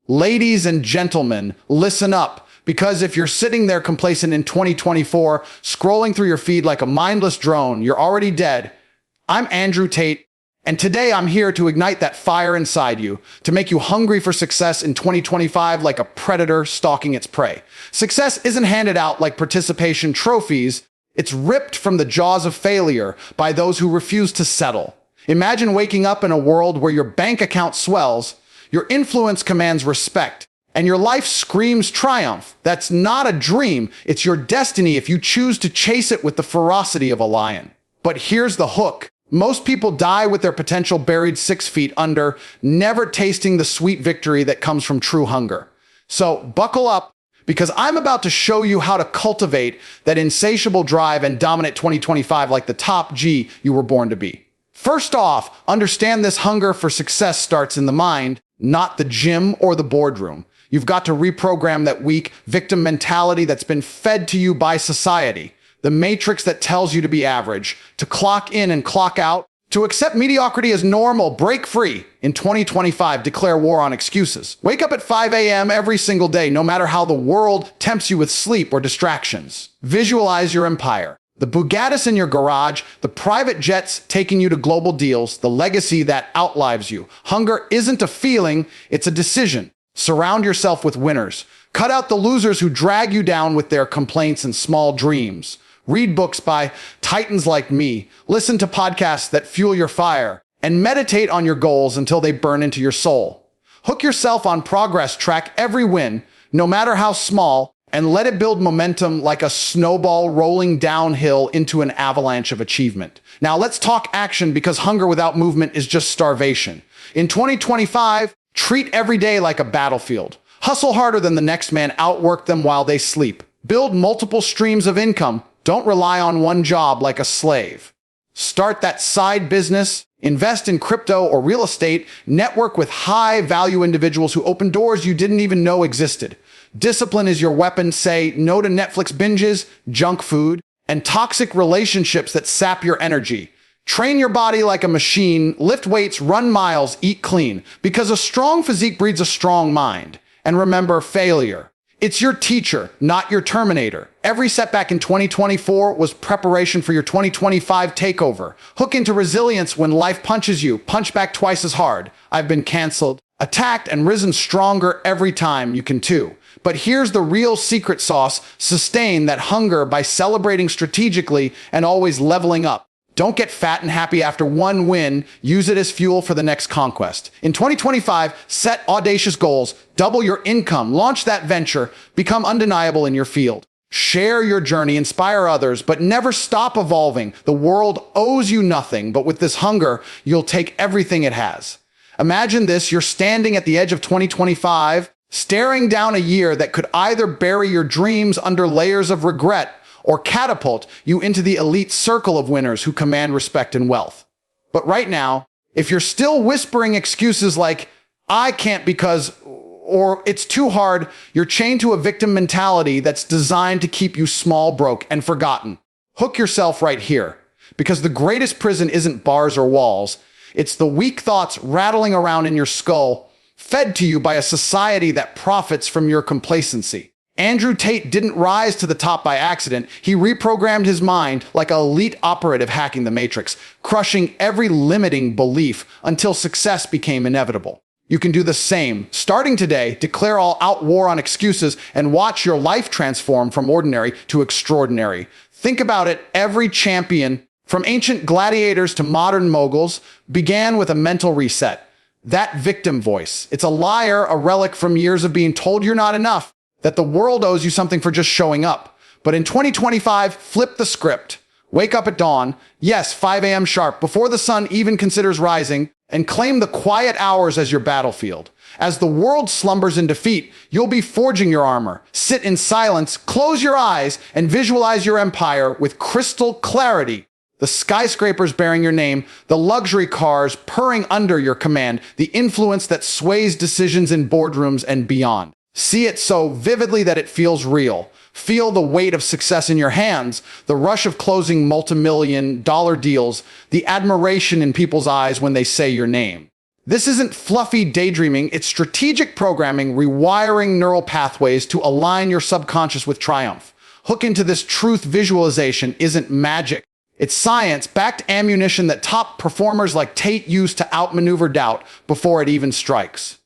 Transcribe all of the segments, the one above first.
Ladies and gentlemen, listen up, because if you're sitting there complacent in 2024, scrolling through your feed like a mindless drone, you're already dead. I'm Andrew Tate, and today I'm here to ignite that fire inside you, to make you hungry for success in 2025 like a predator stalking its prey. Success isn't handed out like participation trophies, it's ripped from the jaws of failure by those who refuse to settle. Imagine waking up in a world where your bank account swells, your influence commands respect, and your life screams triumph. That's not a dream, it's your destiny if you choose to chase it with the ferocity of a lion. But here's the hook. Most people die with their potential buried 6 feet under, never tasting the sweet victory that comes from true hunger. So buckle up, because I'm about to show you how to cultivate that insatiable drive and dominate 2025 like the top G you were born to be. First off, understand this hunger for success starts in the mind, not the gym or the boardroom. You've got to reprogram that weak victim mentality that's been fed to you by society, the matrix that tells you to be average, to clock in and clock out, to accept mediocrity as normal. Break free. In 2025, declare war on excuses. Wake up at 5 a.m. every single day, no matter how the world tempts you with sleep or distractions. Visualize your empire. The Bugattis in your garage, the private jets taking you to global deals, the legacy that outlives you. Hunger isn't a feeling, it's a decision. Surround yourself with winners. Cut out the losers who drag you down with their complaints and small dreams. Read books by titans like me. Listen to podcasts that fuel your fire. And meditate on your goals until they burn into your soul. Hook yourself on progress, track every win, no matter how small, and let it build momentum like a snowball rolling downhill into an avalanche of achievement. Now let's talk action, because hunger without movement is just starvation. In 2025, treat every day like a battlefield. Hustle harder than the next man, outwork them while they sleep. Build multiple streams of income. Don't rely on one job like a slave. Start that side business, invest in crypto or real estate, network with high-value individuals who open doors you didn't even know existed. Discipline is your weapon. Say no to Netflix binges, junk food, and toxic relationships that sap your energy. Train your body like a machine, lift weights, run miles, eat clean, because a strong physique breeds a strong mind. And remember, failure. It's your teacher, not your terminator. Every setback in 2024 was preparation for your 2025 takeover. Hook into resilience when life punches you. Punch back twice as hard. I've been canceled, attacked, and risen stronger every time. You can too. But here's the real secret sauce. Sustain that hunger by celebrating strategically and always leveling up. Don't get fat and happy after one win. Use it as fuel for the next conquest. In 2025, set audacious goals, double your income, launch that venture, become undeniable in your field. Share your journey, inspire others, but never stop evolving. The world owes you nothing, but with this hunger, you'll take everything it has. Imagine this, you're standing at the edge of 2025, staring down a year that could either bury your dreams under layers of regret or catapult you into the elite circle of winners who command respect and wealth. But right now, if you're still whispering excuses like, I can't because, or it's too hard, you're chained to a victim mentality that's designed to keep you small, broke, and forgotten. Hook yourself right here, because the greatest prison isn't bars or walls. It's the weak thoughts rattling around in your skull, fed to you by a society that profits from your complacency. Andrew Tate didn't rise to the top by accident. He reprogrammed his mind like an elite operative hacking the matrix, crushing every limiting belief until success became inevitable. You can do the same. Starting today, declare all out war on excuses and watch your life transform from ordinary to extraordinary. Think about it, every champion, from ancient gladiators to modern moguls, began with a mental reset. That victim voice. It's a liar, a relic from years of being told you're not enough, that the world owes you something for just showing up. But in 2025, flip the script. Wake up at dawn, yes, 5 a.m. sharp, before the sun even considers rising, and claim the quiet hours as your battlefield. As the world slumbers in defeat, you'll be forging your armor. Sit in silence, close your eyes, and visualize your empire with crystal clarity. The skyscrapers bearing your name, the luxury cars purring under your command, the influence that sways decisions in boardrooms and beyond. See it so vividly that it feels real. Feel the weight of success in your hands, the rush of closing multi-million-dollar deals, the admiration in people's eyes when they say your name. This isn't fluffy daydreaming, it's strategic programming, rewiring neural pathways to align your subconscious with triumph. Hook into this truth visualization isn't magic. It's science-backed ammunition that top performers like Tate use to outmaneuver doubt before it even strikes.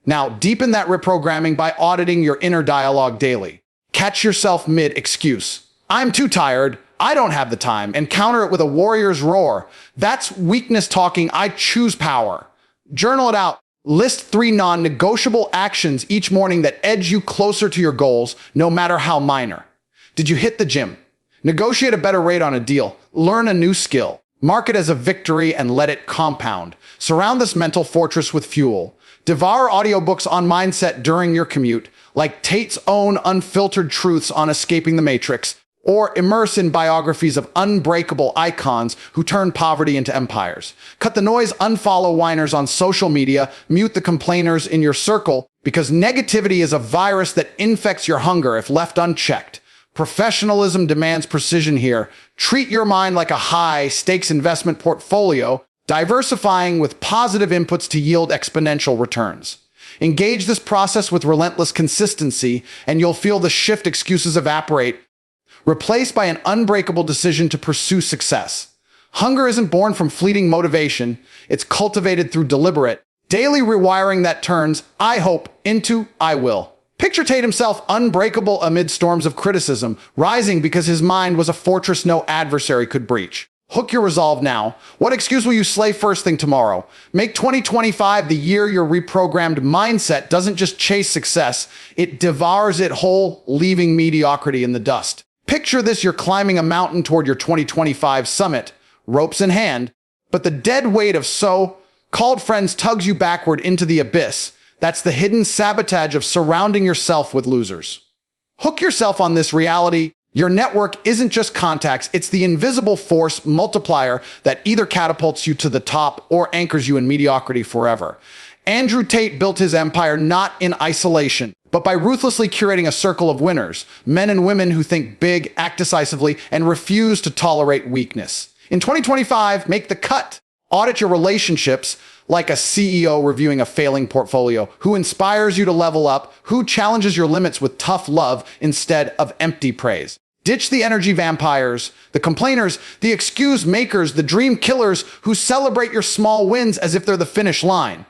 Now, deepen that reprogramming by auditing your inner dialogue daily. Catch yourself mid-excuse. I'm too tired. I don't have the time. And counter it with a warrior's roar. That's weakness talking. I choose power. Journal it out. List 3 non-negotiable actions each morning that edge you closer to your goals, no matter how minor. Did you hit the gym? Negotiate a better rate on a deal. Learn a new skill. Mark it as a victory and let it compound. Surround this mental fortress with fuel. Devour audiobooks on mindset during your commute, like Tate's own unfiltered truths on escaping the matrix, or immerse in biographies of unbreakable icons who turned poverty into empires. Cut the noise, unfollow whiners on social media, mute the complainers in your circle, because negativity is a virus that infects your hunger if left unchecked. Professionalism demands precision here. Treat your mind like a high-stakes investment portfolio, diversifying with positive inputs to yield exponential returns. Engage this process with relentless consistency, and you'll feel the shift excuses evaporate, replaced by an unbreakable decision to pursue success. Hunger isn't born from fleeting motivation. It's cultivated through deliberate, daily rewiring that turns "I hope" into "I will." Picture Tate himself unbreakable amid storms of criticism, rising because his mind was a fortress no adversary could breach. Hook your resolve now. What excuse will you slay first thing tomorrow? Make 2025 the year your reprogrammed mindset doesn't just chase success, it devours it whole, leaving mediocrity in the dust. Picture this: you're climbing a mountain toward your 2025 summit, ropes in hand, but the dead weight of so-called friends tugs you backward into the abyss. That's the hidden sabotage of surrounding yourself with losers. Hook yourself on this reality. Your network isn't just contacts, it's the invisible force multiplier that either catapults you to the top or anchors you in mediocrity forever. Andrew Tate built his empire not in isolation, but by ruthlessly curating a circle of winners, men and women who think big, act decisively, and refuse to tolerate weakness. In 2025, make the cut. Audit your relationships like a CEO reviewing a failing portfolio. Who inspires you to level up? Who challenges your limits with tough love instead of empty praise? Ditch the energy vampires, the complainers, the excuse makers, the dream killers who celebrate your small wins as if they're the finish line.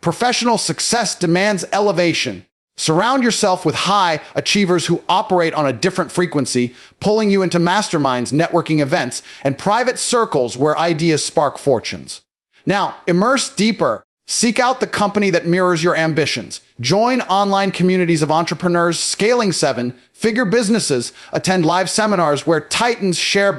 Professional success demands elevation. Surround yourself with high achievers who operate on a different frequency, pulling you into masterminds, networking events, and private circles where ideas spark fortunes. Now, immerse deeper. Seek out the company that mirrors your ambitions. Join online communities of entrepreneurs scaling 7-figure businesses, attend live seminars where titans share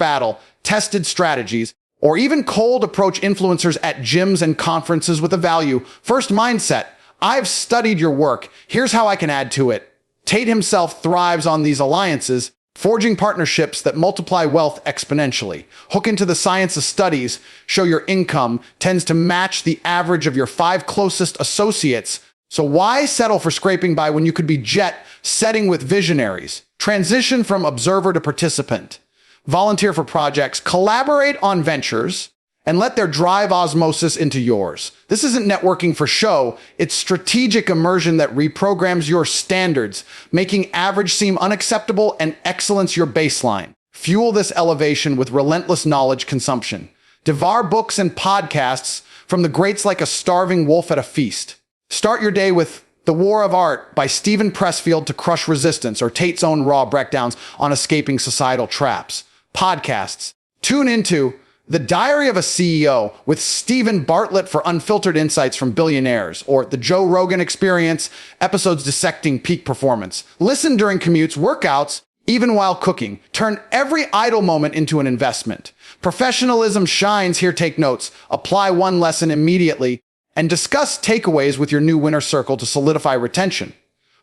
tested strategies, or even cold approach influencers at gyms and conferences with a value-first mindset. I've studied your work. Here's how I can add to it. Tate himself thrives on these alliances, forging partnerships that multiply wealth exponentially. Hook into the science of studies. Show your income tends to match the average of your 5 closest associates. So why settle for scraping by when you could be jet-setting with visionaries? Transition from observer to participant. Volunteer for projects. Collaborate on ventures and let their drive osmosis into yours. This isn't networking for show, it's strategic immersion that reprograms your standards, making average seem unacceptable and excellence your baseline. Fuel this elevation with relentless knowledge consumption. Devour books and podcasts from the greats like a starving wolf at a feast. Start your day with The War of Art by Stephen Pressfield to crush resistance, or Tate's own raw breakdowns on escaping societal traps. Podcasts. Tune into The Diary of a CEO with Stephen Bartlett for unfiltered insights from billionaires, or The Joe Rogan Experience, episodes dissecting peak performance. Listen during commutes, workouts, even while cooking. Turn every idle moment into an investment. Professionalism shines here. Take notes, apply one lesson immediately, and discuss takeaways with your new winner circle to solidify retention.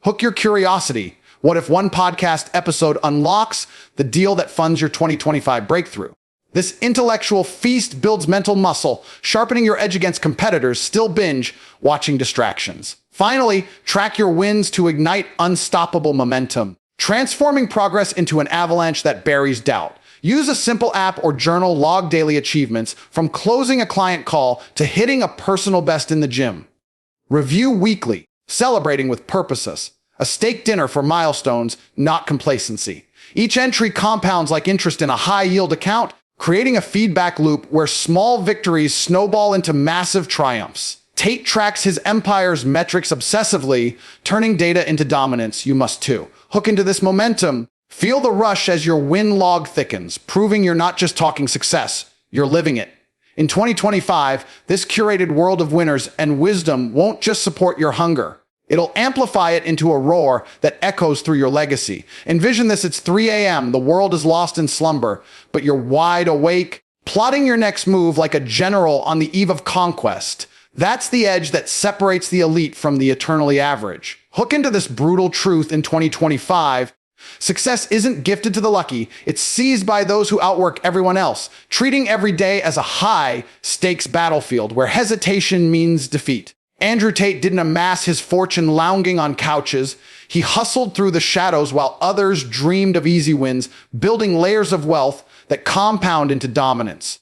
Hook your curiosity. What if one podcast episode unlocks the deal that funds your 2025 breakthrough? This intellectual feast builds mental muscle, sharpening your edge against competitors still binge watching distractions. Finally, track your wins to ignite unstoppable momentum, transforming progress into an avalanche that buries doubt. Use a simple app or journal, log daily achievements, from closing a client call to hitting a personal best in the gym. Review weekly, celebrating with purposes. A steak dinner for milestones, not complacency. Each entry compounds like interest in a high-yield account, creating a feedback loop where small victories snowball into massive triumphs. Tate tracks his empire's metrics obsessively, turning data into dominance. You must too. Hook into this momentum. Feel the rush as your win log thickens, proving you're not just talking success, you're living it. In 2025, this curated world of winners and wisdom won't just support your hunger. It'll amplify it into a roar that echoes through your legacy. Envision this: it's 3 a.m., the world is lost in slumber, but you're wide awake, plotting your next move like a general on the eve of conquest. That's the edge that separates the elite from the eternally average. Hook into this brutal truth in 2025. Success isn't gifted to the lucky, it's seized by those who outwork everyone else, treating every day as a high-stakes battlefield where hesitation means defeat. Andrew Tate didn't amass his fortune lounging on couches. He hustled through the shadows while others dreamed of easy wins, building layers of wealth that compound into dominance.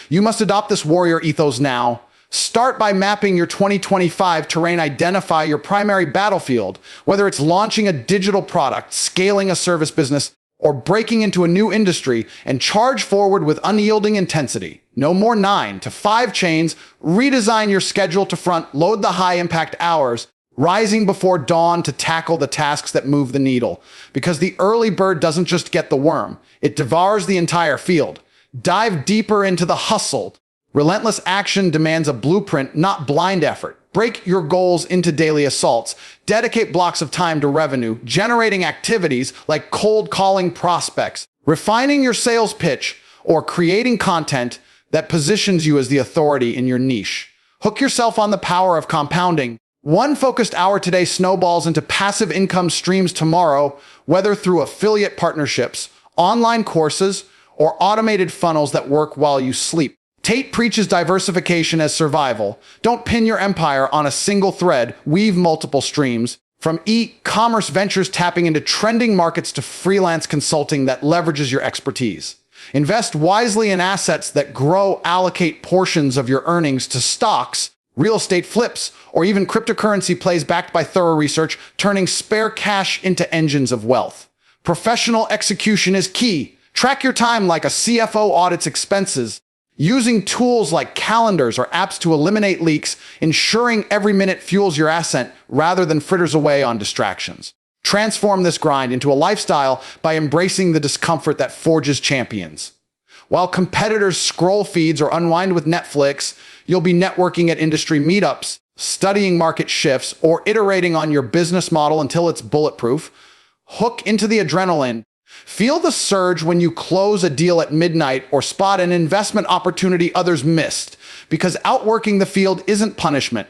You must adopt this warrior ethos now. Start by mapping your 2025 terrain. Identify your primary battlefield, whether it's launching a digital product, scaling a service business, or breaking into a new industry, and charge forward with unyielding intensity. No more 9 to 5 chains. Redesign your schedule to front load the high-impact hours, rising before dawn to tackle the tasks that move the needle. Because the early bird doesn't just get the worm, it devours the entire field. Dive deeper into the hustle. Relentless action demands a blueprint, not blind effort. Break your goals into daily assaults. Dedicate blocks of time to revenue, generating activities like cold calling prospects, refining your sales pitch, or creating content that positions you as the authority in your niche. Hook yourself on the power of compounding. One focused hour today snowballs into passive income streams tomorrow, whether through affiliate partnerships, online courses, or automated funnels that work while you sleep. Tate preaches diversification as survival. Don't pin your empire on a single thread. Weave multiple streams. From e-commerce ventures tapping into trending markets to freelance consulting that leverages your expertise. Invest wisely in assets that grow. Allocate portions of your earnings to stocks, real estate flips, or even cryptocurrency plays backed by thorough research, turning spare cash into engines of wealth. Professional execution is key. Track your time like a CFO audits expenses, using tools like calendars or apps to eliminate leaks, ensuring every minute fuels your ascent rather than fritters away on distractions. Transform this grind into a lifestyle by embracing the discomfort that forges champions. While competitors scroll feeds or unwind with Netflix, you'll be networking at industry meetups, studying market shifts, or iterating on your business model until it's bulletproof. Hook into the adrenaline. Feel the surge when you close a deal at midnight or spot an investment opportunity others missed, because outworking the field isn't punishment.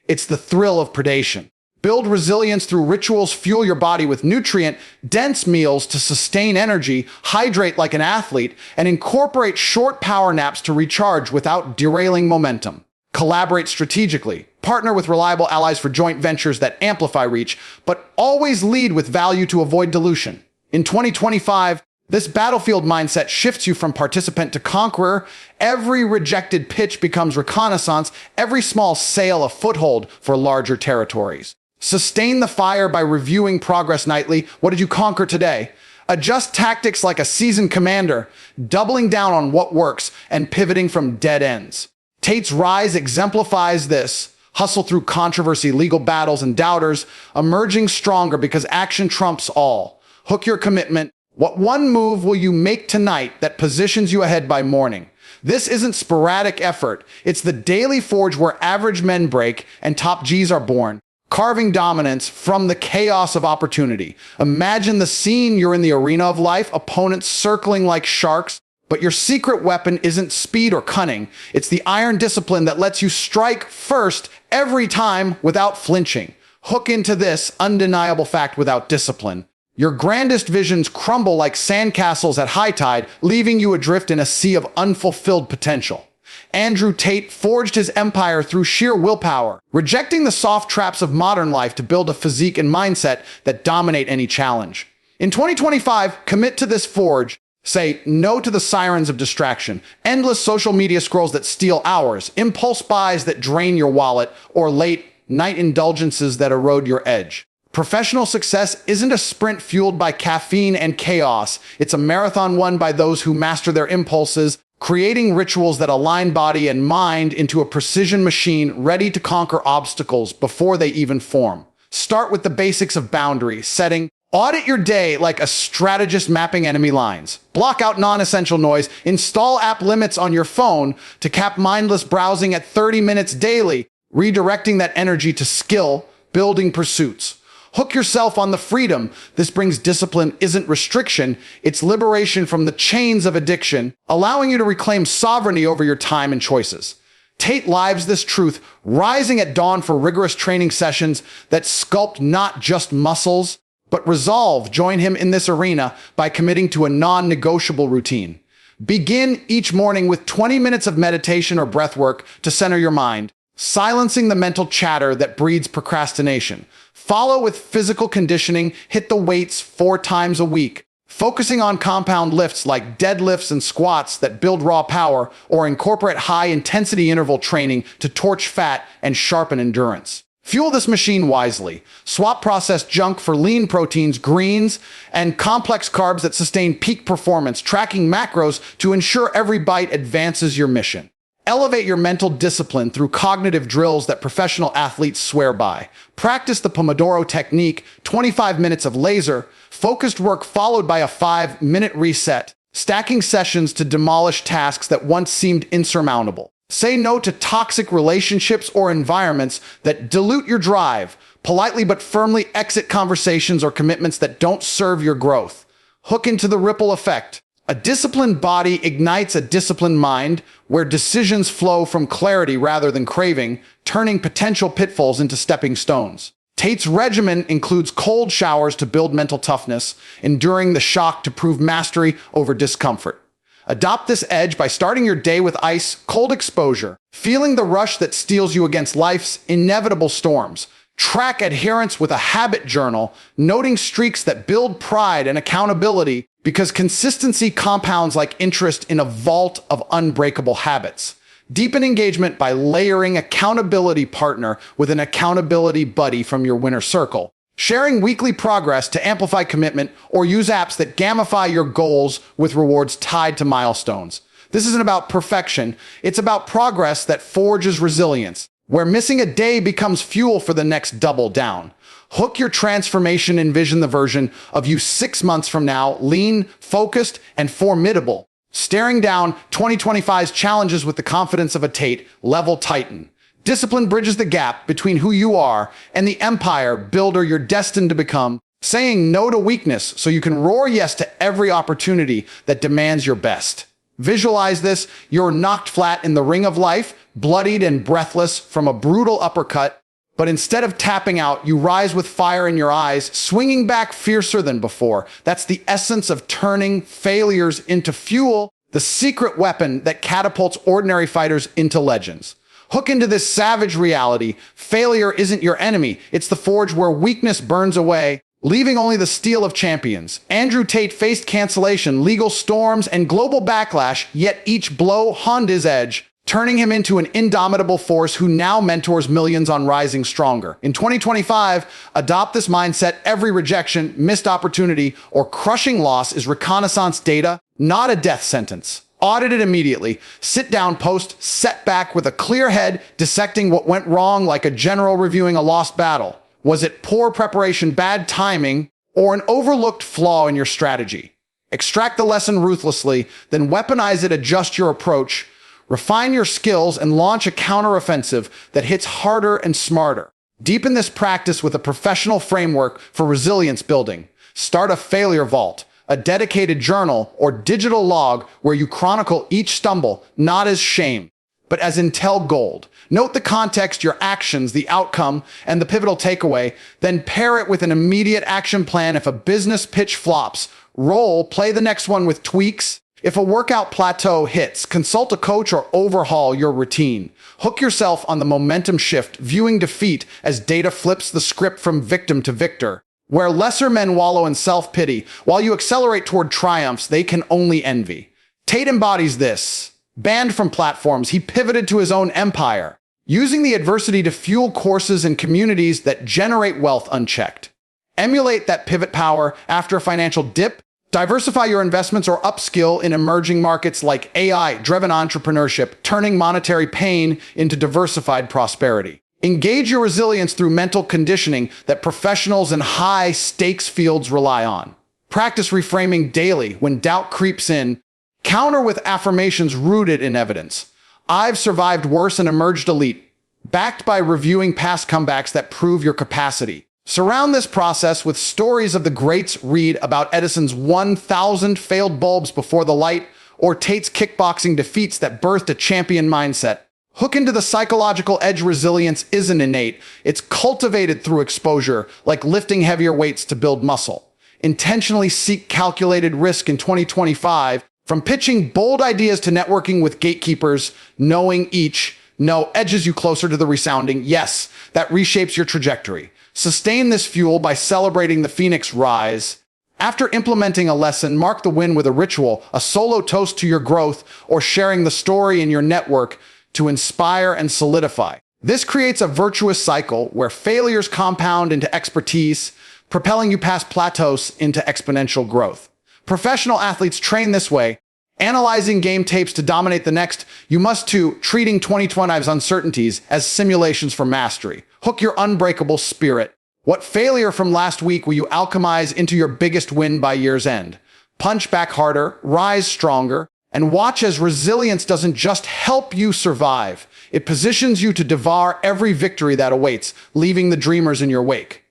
It's the thrill of predation. Build resilience through rituals. Fuel your body with nutrient-dense meals to sustain energy, hydrate like an athlete, and incorporate short power naps to recharge without derailing momentum. Collaborate strategically. Partner with reliable allies for joint ventures that amplify reach, but always lead with value to avoid dilution. In 2025, this battlefield mindset shifts you from participant to conqueror. Every rejected pitch becomes reconnaissance, every small sale a foothold for larger territories. Sustain the fire by reviewing progress nightly. What did you conquer today? Adjust tactics like a seasoned commander, doubling down on what works and pivoting from dead ends. Tate's rise exemplifies this. Hustle through controversy, legal battles, and doubters, emerging stronger because action trumps all. Hook your commitment. What one move will you make tonight that positions you ahead by morning? This isn't sporadic effort. It's the daily forge where average men break and top Gs are born, carving dominance from the chaos of opportunity. Imagine the scene: you're in the arena of life, opponents circling like sharks, but your secret weapon isn't speed or cunning. It's the iron discipline that lets you strike first every time without flinching. Hook into this undeniable fact: without discipline, your grandest visions crumble like sandcastles at high tide, leaving you adrift in a sea of unfulfilled potential. Andrew Tate forged his empire through sheer willpower, rejecting the soft traps of modern life to build a physique and mindset that dominate any challenge. In 2025, commit to this forge. Say no to the sirens of distraction, endless social media scrolls that steal hours, impulse buys that drain your wallet, or late night indulgences that erode your edge. Professional success isn't a sprint fueled by caffeine and chaos. It's a marathon won by those who master their impulses, creating rituals that align body and mind into a precision machine ready to conquer obstacles before they even form. Start with the basics of boundary setting. Audit your day like a strategist mapping enemy lines. Block out non-essential noise. Install app limits on your phone to cap mindless browsing at 30 minutes daily, redirecting that energy to skill-building pursuits. Hook yourself on the freedom. This brings discipline isn't restriction, it's liberation from the chains of addiction, allowing you to reclaim sovereignty over your time and choices. Tate lives this truth, rising at dawn for rigorous training sessions that sculpt not just muscles, but resolve. Join him in this arena by committing to a non-negotiable routine. Begin each morning with 20 minutes of meditation or breath work to center your mind, silencing the mental chatter that breeds procrastination. Follow with physical conditioning. Hit the weights 4 times a week, focusing on compound lifts like deadlifts and squats that build raw power, or incorporate high-intensity interval training to torch fat and sharpen endurance. Fuel this machine wisely. Swap processed junk for lean proteins, greens, and complex carbs that sustain peak performance, tracking macros to ensure every bite advances your mission. Elevate your mental discipline through cognitive drills that professional athletes swear by. Practice the Pomodoro technique, 25 minutes of laser-focused work followed by a 5-minute reset, stacking sessions to demolish tasks that once seemed insurmountable. Say no to toxic relationships or environments that dilute your drive. Politely but firmly exit conversations or commitments that don't serve your growth. Hook into the ripple effect. A disciplined body ignites a disciplined mind, where decisions flow from clarity rather than craving, turning potential pitfalls into stepping stones. Tate's regimen includes cold showers to build mental toughness, enduring the shock to prove mastery over discomfort. Adopt this edge by starting your day with ice-cold exposure, feeling the rush that steels you against life's inevitable storms. Track adherence with a habit journal, noting streaks that build pride and accountability, because consistency compounds like interest in a vault of unbreakable habits. Deepen engagement by layering accountability partner with an accountability buddy from your winner circle. Sharing weekly progress to amplify commitment, or use apps that gamify your goals with rewards tied to milestones. This isn't about perfection, it's about progress that forges resilience, where missing a day becomes fuel for the next double down. Hook your transformation. Envision the version of you 6 months from now, lean, focused, and formidable, staring down 2025's challenges with the confidence of a Tate level titan. Discipline bridges the gap between who you are and the empire builder you're destined to become, saying no to weakness so you can roar yes to every opportunity that demands your best. Visualize this: you're knocked flat in the ring of life, bloodied and breathless from a brutal uppercut, but instead of tapping out, you rise with fire in your eyes, swinging back fiercer than before. That's the essence of turning failures into fuel, the secret weapon that catapults ordinary fighters into legends. Hook into this savage reality. Failure isn't your enemy. It's the forge where weakness burns away, leaving only the steel of champions. Andrew Tate faced cancellation, legal storms, and global backlash, yet each blow honed his edge, turning him into an indomitable force who now mentors millions on rising stronger. In 2025, adopt this mindset. Every rejection, missed opportunity, or crushing loss is reconnaissance data, not a death sentence. Audit it immediately. Sit down post setback with a clear head, dissecting what went wrong like a general reviewing a lost battle. Was it poor preparation, bad timing, or an overlooked flaw in your strategy? Extract the lesson ruthlessly, then weaponize it. Adjust your approach, refine your skills, and launch a counteroffensive that hits harder and smarter. Deepen this practice with a professional framework for resilience building. Start a failure vault, a dedicated journal or digital log where you chronicle each stumble, not as shame, but as intel gold. Note the context, your actions, the outcome, and the pivotal takeaway, then pair it with an immediate action plan. If a business pitch flops, play the next one with tweaks. If a workout plateau hits, consult a coach or overhaul your routine. Hook yourself on the momentum shift, viewing defeat as data flips the script from victim to victor. Where lesser men wallow in self-pity, while you accelerate toward triumphs they can only envy. Tate embodies this. Banned from platforms, he pivoted to his own empire, using the adversity to fuel courses and communities that generate wealth unchecked. Emulate that pivot power after a financial dip. Diversify your investments or upskill in emerging markets like AI-driven entrepreneurship, turning monetary pain into diversified prosperity. Engage your resilience through mental conditioning that professionals in high-stakes fields rely on. Practice reframing daily when doubt creeps in. Counter with affirmations rooted in evidence. I've survived worse and emerged elite, backed by reviewing past comebacks that prove your capacity. Surround this process with stories of the greats. Read about Edison's 1,000 failed bulbs before the light, or Tate's kickboxing defeats that birthed a champion mindset. Hook into the psychological edge. Resilience isn't innate. It's cultivated through exposure, like lifting heavier weights to build muscle. Intentionally seek calculated risk in 2025, from pitching bold ideas to networking with gatekeepers. Knowing each no edges you closer to the resounding yes that reshapes your trajectory. Sustain this fuel by celebrating the phoenix rise. After implementing a lesson, mark the win with a ritual, a solo toast to your growth, or sharing the story in your network to inspire and solidify. This creates a virtuous cycle where failures compound into expertise, propelling you past plateaus into exponential growth. Professional athletes train this way, analyzing game tapes to dominate the next. You must too, treating 2025's uncertainties as simulations for mastery. Hook your unbreakable spirit. What failure from last week will you alchemize into your biggest win by year's end? Punch back harder, rise stronger, and watch as resilience doesn't just help you survive. It positions you to devour every victory that awaits, leaving the dreamers in your wake.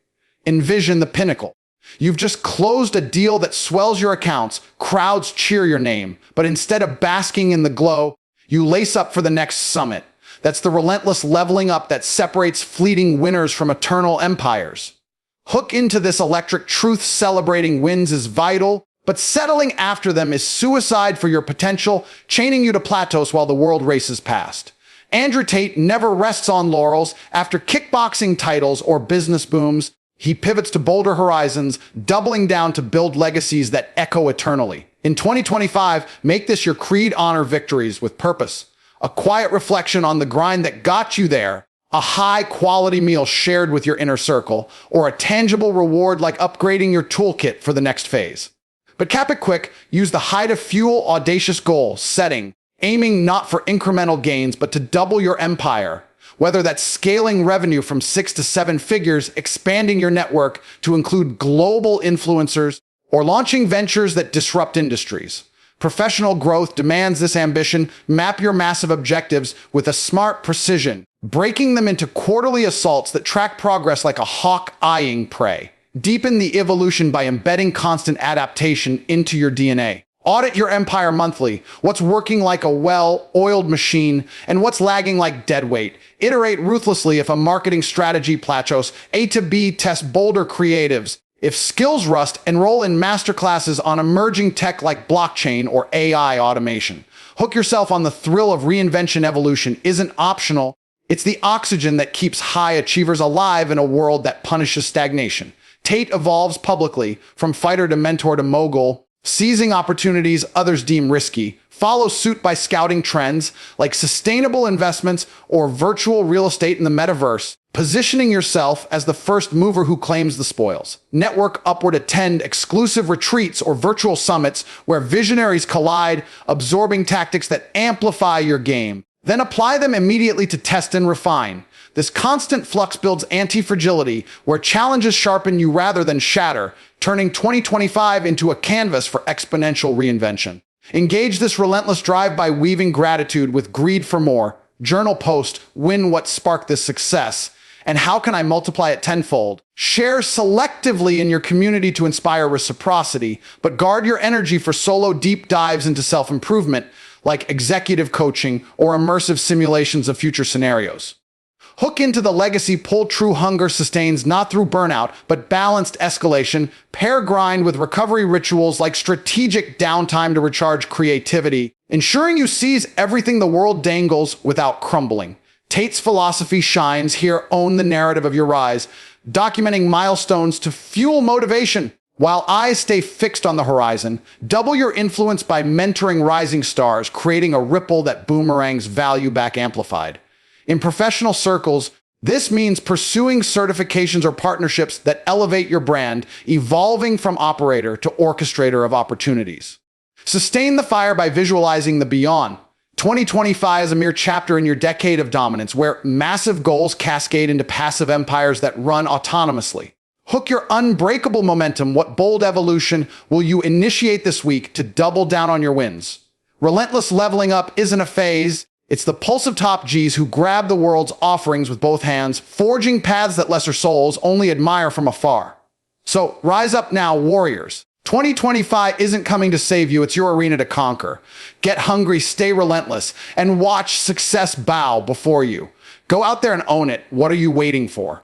Envision the pinnacle. You've just closed a deal that swells your accounts, crowds cheer your name, but instead of basking in the glow, you lace up for the next summit. That's the relentless leveling up that separates fleeting winners from eternal empires. Hook into this electric truth. Celebrating wins is vital, but settling after them is suicide for your potential, chaining you to plateaus while the world races past. Andrew Tate never rests on laurels. After kickboxing titles or business booms, he pivots to bolder horizons, doubling down to build legacies that echo eternally. In 2025, make this your creed. Honor victories with purpose. A quiet reflection on the grind that got you there, a high-quality meal shared with your inner circle, or a tangible reward like upgrading your toolkit for the next phase. But cap it quick. Use the high to fuel audacious goal setting, aiming not for incremental gains, but to double your empire. Whether that's scaling revenue from 6 to 7 figures, expanding your network to include global influencers, or launching ventures that disrupt industries. Professional growth demands this ambition. Map your massive objectives with a smart precision, breaking them into quarterly assaults that track progress like a hawk eyeing prey. Deepen the evolution by embedding constant adaptation into your DNA. Audit your empire monthly. What's working like a well-oiled machine and what's lagging like dead weight. Iterate ruthlessly if a marketing strategy plateaus. A to B test bolder creatives. If skills rust, enroll in masterclasses on emerging tech like blockchain or AI automation. Hook yourself on the thrill of reinvention. Evolution isn't optional. It's the oxygen that keeps high achievers alive in a world that punishes stagnation. Tate evolves publicly, from fighter to mentor to mogul, seizing opportunities others deem risky. Follow suit by scouting trends like sustainable investments or virtual real estate in the metaverse, positioning yourself as the first mover who claims the spoils. Network upward. Attend exclusive retreats or virtual summits where visionaries collide, absorbing tactics that amplify your game. Then apply them immediately to test and refine. This constant flux builds anti-fragility, where challenges sharpen you rather than shatter, turning 2025 into a canvas for exponential reinvention. Engage this relentless drive by weaving gratitude with greed for more. Journal post, win what sparked this success, and how can I multiply it tenfold? Share selectively in your community to inspire reciprocity, but guard your energy for solo deep dives into self-improvement, like executive coaching or immersive simulations of future scenarios. Hook into the legacy pull. True hunger sustains not through burnout, but balanced escalation. Pair grind with recovery rituals like strategic downtime to recharge creativity, ensuring you seize everything the world dangles without crumbling. Tate's philosophy shines here. Own the narrative of your rise, documenting milestones to fuel motivation. While eyes stay fixed on the horizon, double your influence by mentoring rising stars, creating a ripple that boomerangs value back amplified. In professional circles, this means pursuing certifications or partnerships that elevate your brand, evolving from operator to orchestrator of opportunities. Sustain the fire by visualizing the beyond. 2025 is a mere chapter in your decade of dominance, where massive goals cascade into passive empires that run autonomously. Hook your unbreakable momentum. What bold evolution will you initiate this week to double down on your wins? Relentless leveling up isn't a phase. It's the pulse of top Gs who grab the world's offerings with both hands, forging paths that lesser souls only admire from afar. So rise up now, warriors. 2025 isn't coming to save you. It's your arena to conquer. Get hungry, stay relentless, and watch success bow before you. Go out there and own it. What are you waiting for?